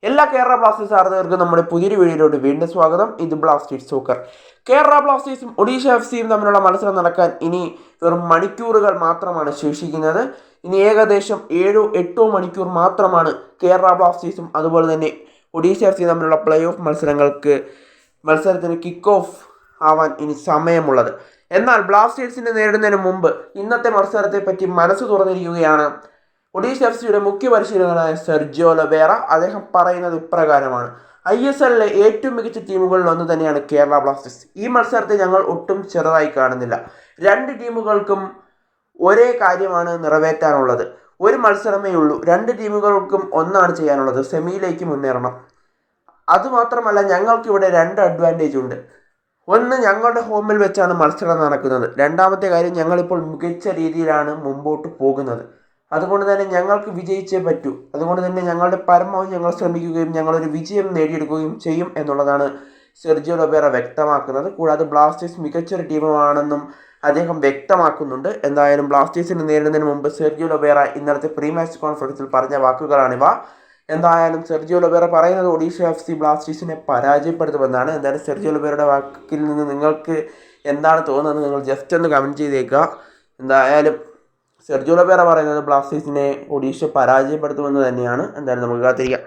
എല്ലാ കേരള ബ്ലാസ്റ്റേഴ്സ് ആരാധകർക്കും നമ്മുടെ പുതിയൊരു വീഡിയോയിലോട്ട് വീണ്ടും സ്വാഗതം. ഇത് ബ്ലാസ്റ്റേഴ്സ് സോക്കർ. കേരള ബ്ലാസ്റ്റേഴ്സും ഒഡീഷ FC-യും തമ്മിലുള്ള മത്സരം നടക്കാൻ ഇനി വെറും മണിക്കൂറുകൾ മാത്രമാണ് ശേഷിക്കുന്നത്. ഇനി ഏകദേശം 7-8 മണിക്കൂർ മാത്രമാണ് കേരള ബ്ലാസ്റ്റേഴ്സും അതുപോലെ തന്നെ ഒഡീഷ FC തമ്മിലുള്ള പ്ലേ ഓഫ് മത്സരത്തിന് കിക്ക് ഓഫ് ആവാൻ ഇനി സമയമുള്ളത്. എന്നാൽ ബ്ലാസ്റ്റേഴ്സിനെ നേരിടുന്നതിന് മുമ്പ് ഇന്നത്തെ മത്സരത്തെ പറ്റി മനസ്സ് തുറന്നിരിക്കുകയാണ് ഒഡീഷ FC-യുടെ മുഖ്യ പരിശീലകനായ സെർജിയോ ലൊബേറ. അദ്ദേഹം പറയുന്നത് ഇപ്രകാരമാണ്: ISL-ലെ ഏറ്റവും മികച്ച ടീമുകളിൽ ഒന്ന് തന്നെയാണ് കേരള ബ്ലാസ്റ്റേഴ്സ്. ഈ മത്സരത്തെ ഞങ്ങൾ ഒട്ടും ചെറുതായി കാണുന്നില്ല. രണ്ട് ടീമുകൾക്കും ഒരേ കാര്യമാണ് നിറവേറ്റാനുള്ളത്. ഒരു മത്സരമേ ഉള്ളൂ. രണ്ട് ടീമുകൾക്കും ഒന്നാണ് ചെയ്യാനുള്ളത്: സെമിയിലേക്ക് മുന്നേറണം. അതുമാത്രമല്ല, ഞങ്ങൾക്കിവിടെ രണ്ട് അഡ്വാൻറ്റേജ് ഉണ്ട്. ഒന്ന്, ഞങ്ങളുടെ ഹോമിൽ വെച്ചാണ് മത്സരം നടക്കുന്നത്. രണ്ടാമത്തെ കാര്യം, ഞങ്ങളിപ്പോൾ മികച്ച രീതിയിലാണ് മുമ്പോട്ട് പോകുന്നത്. അതുകൊണ്ട് തന്നെ ഞങ്ങൾക്ക് വിജയിച്ചേ പറ്റൂ. അതുകൊണ്ട് തന്നെ ഞങ്ങളുടെ പരമാവധി ഞങ്ങൾ ശ്രമിക്കുകയും ഞങ്ങളൊരു വിജയം നേടിയെടുക്കുകയും ചെയ്യും എന്നുള്ളതാണ് സെർജിയോ ലൊബേറ വ്യക്തമാക്കുന്നത്. കൂടാതെ ബ്ലാസ്റ്റേഴ്സ് മികച്ചൊരു ടീമാണെന്നും അദ്ദേഹം വ്യക്തമാക്കുന്നുണ്ട്. എന്തായാലും ബ്ലാസ്റ്റേഴ്സിനെ നേരിടുന്നതിന് മുമ്പ് സെർജിയോ ലൊബേറ ഇന്നലത്തെ പ്രീ മാച്ച് കോൺഫറൻസിൽ പറഞ്ഞ വാക്കുകളാണിവ. എന്തായാലും സെർജിയോ ലൊബേറ പറയുന്നത് ഒഡീഷ FC ബ്ലാസ്റ്റേഴ്സിനെ പരാജയപ്പെടുത്തുമെന്നാണ്. എന്തായാലും സെർജിയോ ലൊബേറയുടെ വാക്കിൽ നിന്ന് നിങ്ങൾക്ക് എന്താണ് തോന്നുന്നത് നിങ്ങൾ ജസ്റ്റ് ഒന്ന് കമൻറ്റ് ചെയ്തേക്കുക. എന്തായാലും സെർജിയോ ലൊബേറ പറയുന്നത് ബ്ലാസ്റ്റേഴ്സിനെ ഒഡീഷ പരാജയപ്പെടുത്തുമെന്ന് തന്നെയാണ്. എന്തായാലും നമുക്ക് കാത്തിരിക്കാം.